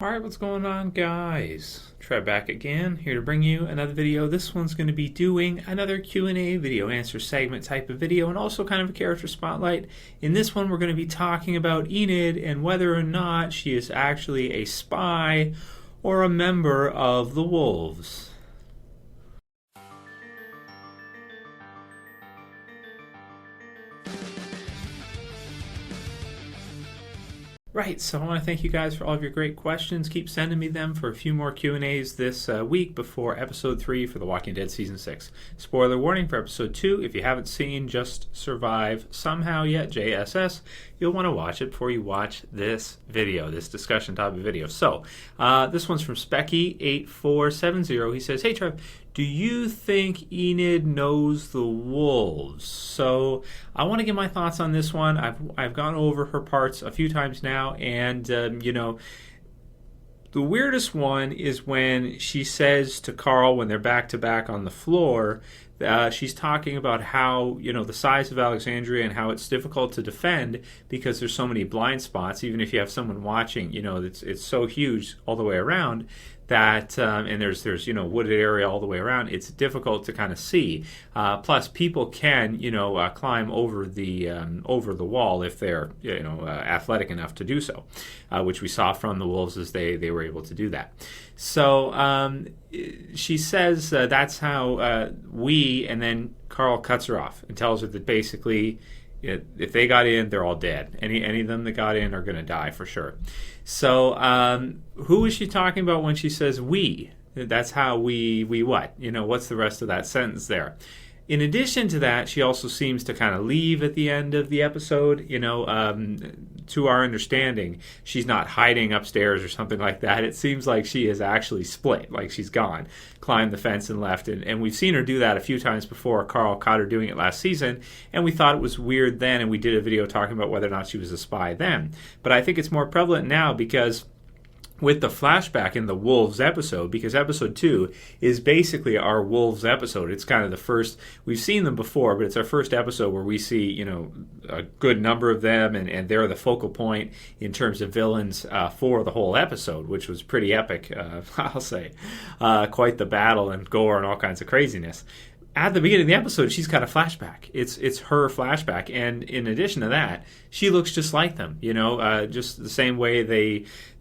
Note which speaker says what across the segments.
Speaker 1: Alright, what's going on, guys? Trev back again, here to bring you another video. This one's going to be doing another Q&A video, answer segment type of video, and also kind of a character spotlight. In this one, we're going to be talking about Enid and whether or not she is actually a spy or a member of the Wolves. Right, so I want to thank you guys for all of your great questions. Keep sending me them for a few more Q&As this week before Episode 3 for The Walking Dead Season 6. Spoiler warning for Episode 2, if you haven't seen Just Survive Somehow yet, JSS, you'll want to watch it before you watch this video, this discussion topic video. So, this one's from Specky8470. He says, "Hey Trev, do you think Enid knows the wolves?" So I want to get my thoughts on this one. I've gone over her parts a few times now, and the weirdest one is when she says to Carl when they're back to back on the floor. She's talking about how, the size of Alexandria and how it's difficult to defend because there's so many blind spots. Even if you have someone watching, it's so huge all the way around that, and there's wooded area all the way around. It's difficult to kind of see. Plus, people can climb over the wall if they're athletic enough to do so, which we saw from the wolves as they were able to do that. So she says that's how and then Carl cuts her off and tells her that basically if they got in, they're all dead. Any of them that got in are going to die for sure. So who is she talking about when she says we? That's how we what? What's the rest of that sentence there? In addition to that, she also seems to kind of leave at the end of the episode. To our understanding, she's not hiding upstairs or something like that. It seems like she is actually split, like she's gone, climbed the fence and left. And we've seen her do that a few times before. Carl caught her doing it last season, and we thought it was weird then, and we did a video talking about whether or not she was a spy then. But I think it's more prevalent now because with the flashback in the Wolves episode, because episode 2 is basically our Wolves episode. It's kind of the first, we've seen them before, but it's our first episode where we see, a good number of them, and they're the focal point in terms of villains for the whole episode, which was pretty epic, I'll say. Quite the battle and gore and all kinds of craziness. At the beginning of the episode, she's got a flashback. It's her flashback, and in addition to that, she looks just like them. Just the same way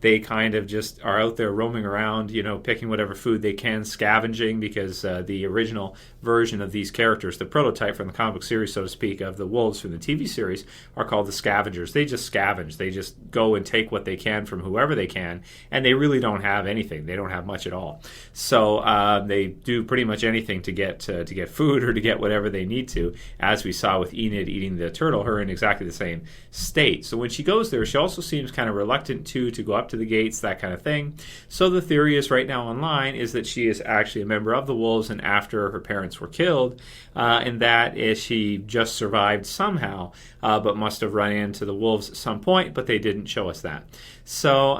Speaker 1: they kind of just are out there roaming around, picking whatever food they can, scavenging, because the original version of these characters, the prototype from the comic book series, so to speak, of the wolves from the TV series, are called the scavengers. They just scavenge. They just go and take what they can from whoever they can, and they really don't have anything. They don't have much at all. So they do pretty much anything to get food or to get whatever they need to, as we saw with Enid eating the turtle, her in exactly the same state. So when she goes there, she also seems kind of reluctant to go up to the gates, that kind of thing. So the theory is right now online is that she is actually a member of the wolves, and after her parents were killed, and that is she just survived somehow, but must have run into the wolves at some point, but they didn't show us that. So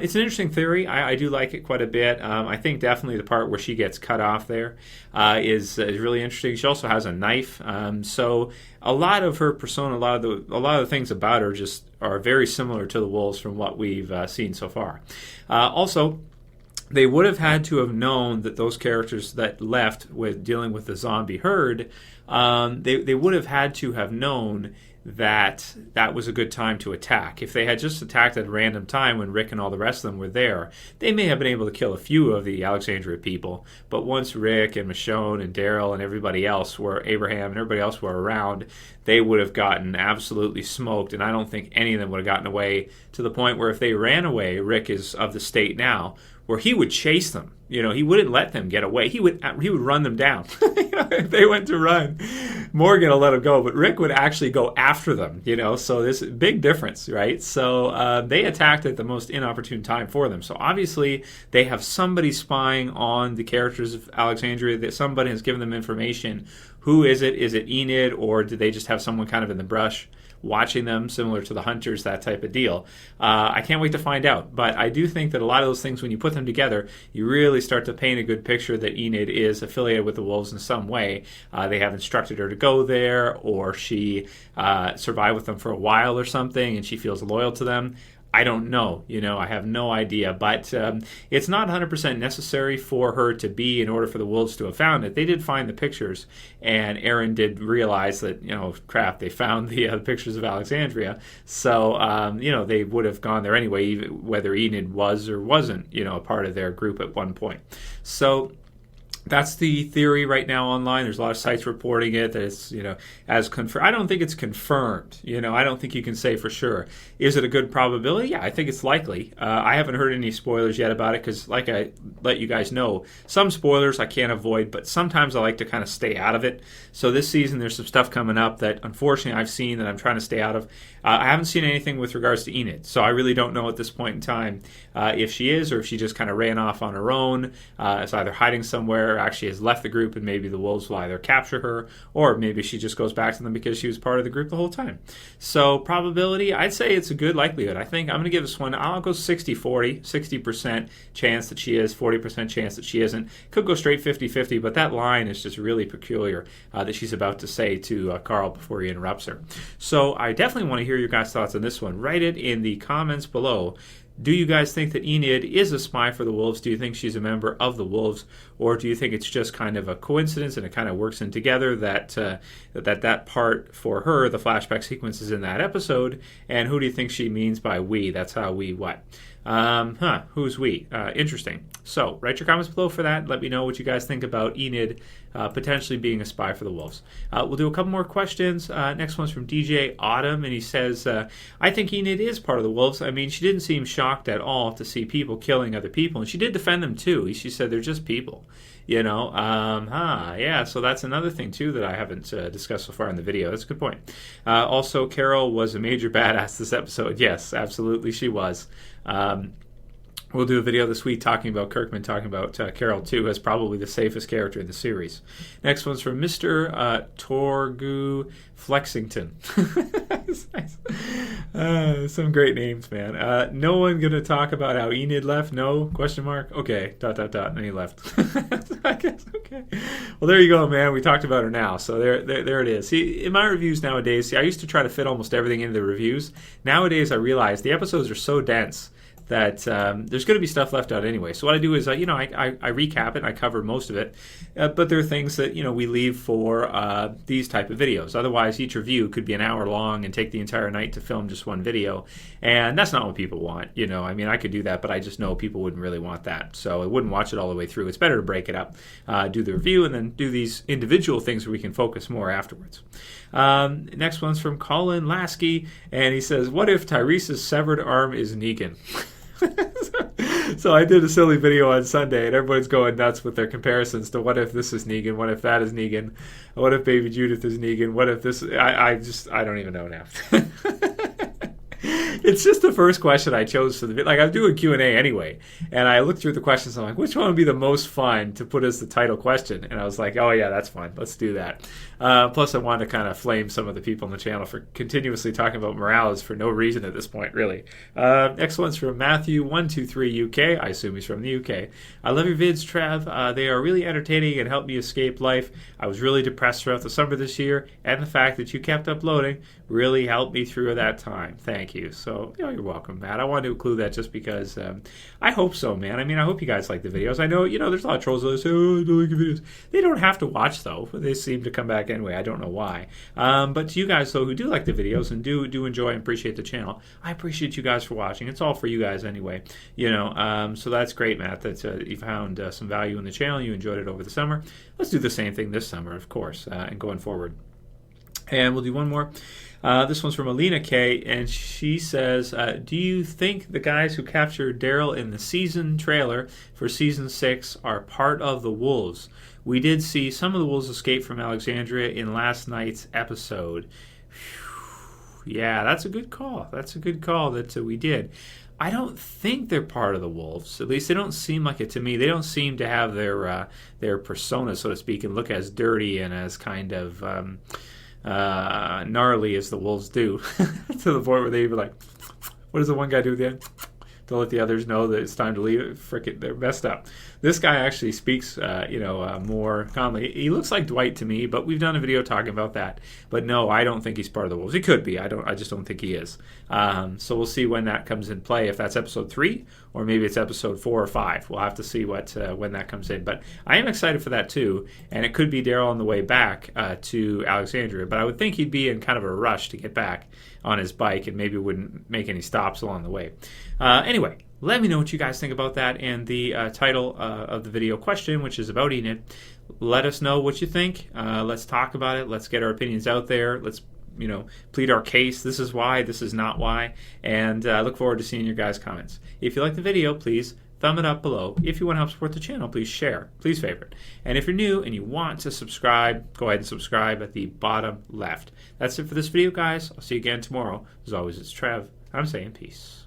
Speaker 1: it's an interesting theory. I do like it quite a bit. I think definitely the part where she gets cut off there is really interesting. She also has a knife, so a lot of her persona, a lot of the things about her just are very similar to the wolves from what we've seen so far. Also, they would have had to have known that those characters that left with dealing with the zombie herd, they would have had to have known that was a good time to attack. If they had just attacked at a random time when Rick and all the rest of them were there, they may have been able to kill a few of the Alexandria people. But once Rick and Michonne and Daryl and everybody else Abraham and everybody else were around, they would have gotten absolutely smoked, and I don't think any of them would have gotten away, to the point where if they ran away, Rick is of the state now, where he would chase them. He wouldn't let them get away. He would run them down. If they went to run, Morgan will let them go, but Rick would actually go after them. So there's a big difference, right? So they attacked at the most inopportune time for them. So obviously they have somebody spying on the characters of Alexandria. That somebody has given them information. Who is it? Is it Enid, or did they just have someone kind of in the brush watching them, similar to the Hunters, that type of deal? I can't wait to find out. But I do think that a lot of those things, when you put them together, you really start to paint a good picture that Enid is affiliated with the wolves in some way. They have instructed her to go there, or she survived with them for a while or something, and she feels loyal to them. I don't know. I have no idea. But it's not 100% necessary for her to be in order for the wolves to have found it. They did find the pictures, and Aaron did realize that, crap, they found the pictures of Alexandria. So, they would have gone there anyway, even whether Enid was or wasn't, a part of their group at one point. So that's the theory right now online. There's a lot of sites reporting it that it's, as confirmed. I don't think it's confirmed. I don't think you can say for sure. Is it a good probability? Yeah, I think it's likely. I haven't heard any spoilers yet about it because, like I let you guys know, some spoilers I can't avoid, but sometimes I like to kind of stay out of it. So this season there's some stuff coming up that unfortunately I've seen that I'm trying to stay out of. I haven't seen anything with regards to Enid, so I really don't know at this point in time if she is or if she just kind of ran off on her own. Is either hiding somewhere, actually has left the group, and maybe the wolves will either capture her, or maybe she just goes back to them because she was part of the group the whole time. So probability, I'd say it's a good likelihood. I think I'm going to give this one, I'll go 60-40, 60% chance that she is, 40% chance that she isn't. Could go straight 50-50, but that line is just really peculiar that she's about to say to Carl before he interrupts her. So I definitely want to hear your guys' thoughts on this one. Write it in the comments below. Do you guys think that Enid is a spy for the wolves? Do you think she's a member of the wolves? Or do you think it's just kind of a coincidence and it kind of works in together that that part for her, the flashback sequence, is in that episode? And who do you think she means by we? That's how we what? Who's we? Interesting. So write your comments below for that. Let me know what you guys think about Enid potentially being a spy for the wolves. We'll do a couple more questions. Next one's from DJ Autumn, and he says, I think Enid is part of the wolves. I mean, she didn't seem shocked at all to see people killing other people, and she did defend them too. She said they're just people. Yeah, so that's another thing too that I haven't discussed so far in the video. That's a good point. Also, Carol was a major badass this episode. Yes, absolutely she was. We'll do a video this week talking about Kirkman, talking about Carol too, as probably the safest character in the series. Next one's from Mr. Torgue Flexington. Some great names, man. No one gonna talk about how Enid left? No? Question mark? Okay. ... And he left. I guess. Okay. Well, there you go, man. We talked about her now, so there it is. See, in my reviews nowadays, I used to try to fit almost everything into the reviews. Nowadays, I realize the episodes are so dense that there's going to be stuff left out anyway. So what I do is, I recap it and I cover most of it. But there are things that, we leave for these type of videos. Otherwise, each review could be an hour long and take the entire night to film just one video. And that's not what people want. I could do that, but I just know people wouldn't really want that. So I wouldn't watch it all the way through. It's better to break it up, do the review, and then do these individual things where we can focus more afterwards. Next one's from Collin Lasky, and he says, what if Tyrese's severed arm is Negan? So I did a silly video on Sunday, and everybody's going nuts with their comparisons to what if this is Negan, what if that is Negan, what if Baby Judith is Negan, what if this... I don't even know now. It's just the first question I chose for the video. I'm doing Q&A anyway, and I looked through the questions, and I'm like, which one would be the most fun to put as the title question? And I was like, oh yeah, that's fun. Let's do that. Plus, I wanted to kind of flame some of the people on the channel for continuously talking about Morales for no reason at this point, really. Next one's from Matthew123 UK. I assume he's from the UK. I love your vids, Trev. They are really entertaining and help me escape life. I was really depressed throughout the summer this year, and the fact that you kept uploading really helped me through that time. Thank you. So, you're welcome, Matt. I wanted to include that just because I hope so, man. I hope you guys like the videos. I know, there's a lot of trolls that say, oh, I don't like your videos. They don't have to watch, though. They seem to come back anyway. I don't know why. But to you guys, though, who do like the videos and do enjoy and appreciate the channel, I appreciate you guys for watching. It's all for you guys anyway. So that's great, Matt, that you found some value in the channel. You enjoyed it over the summer. Let's do the same thing this summer, of course, and going forward. And we'll do one more. This one's from Alina K, and she says, do you think the guys who captured Daryl in the season trailer for Season 6 are part of the Wolves? We did see some of the Wolves escape from Alexandria in last night's episode. Yeah, that's a good call. That's a good call that we did. I don't think they're part of the Wolves. At least they don't seem like it to me. They don't seem to have their persona, so to speak, and look as dirty and as kind of... gnarly as the wolves do, to the point where they even what does the one guy do at the end? to let the others know that it's time to leave. Frickin', they're messed up. This guy actually speaks, more calmly. He looks like Dwight to me, but we've done a video talking about that. But no, I don't think he's part of the Wolves. He could be. I just don't think he is. So we'll see when that comes in play. If that's episode 3, or maybe it's episode 4 or 5. We'll have to see when that comes in. But I am excited for that too. And it could be Daryl on the way back to Alexandria. But I would think he'd be in kind of a rush to get back on his bike, and maybe wouldn't make any stops along the way. Anyway, let me know what you guys think about that and the title of the video question, which is about Enid. Let us know what you think. Let's talk about it. Let's get our opinions out there. Let's plead our case. This is why, this is not why. And look forward to seeing your guys' comments. If you like the video, please thumb it up below. If you want to help support the channel, please share. Please favorite. And if you're new and you want to subscribe, go ahead and subscribe at the bottom left. That's it for this video, guys. I'll see you again tomorrow. As always, it's Trev. I'm saying peace.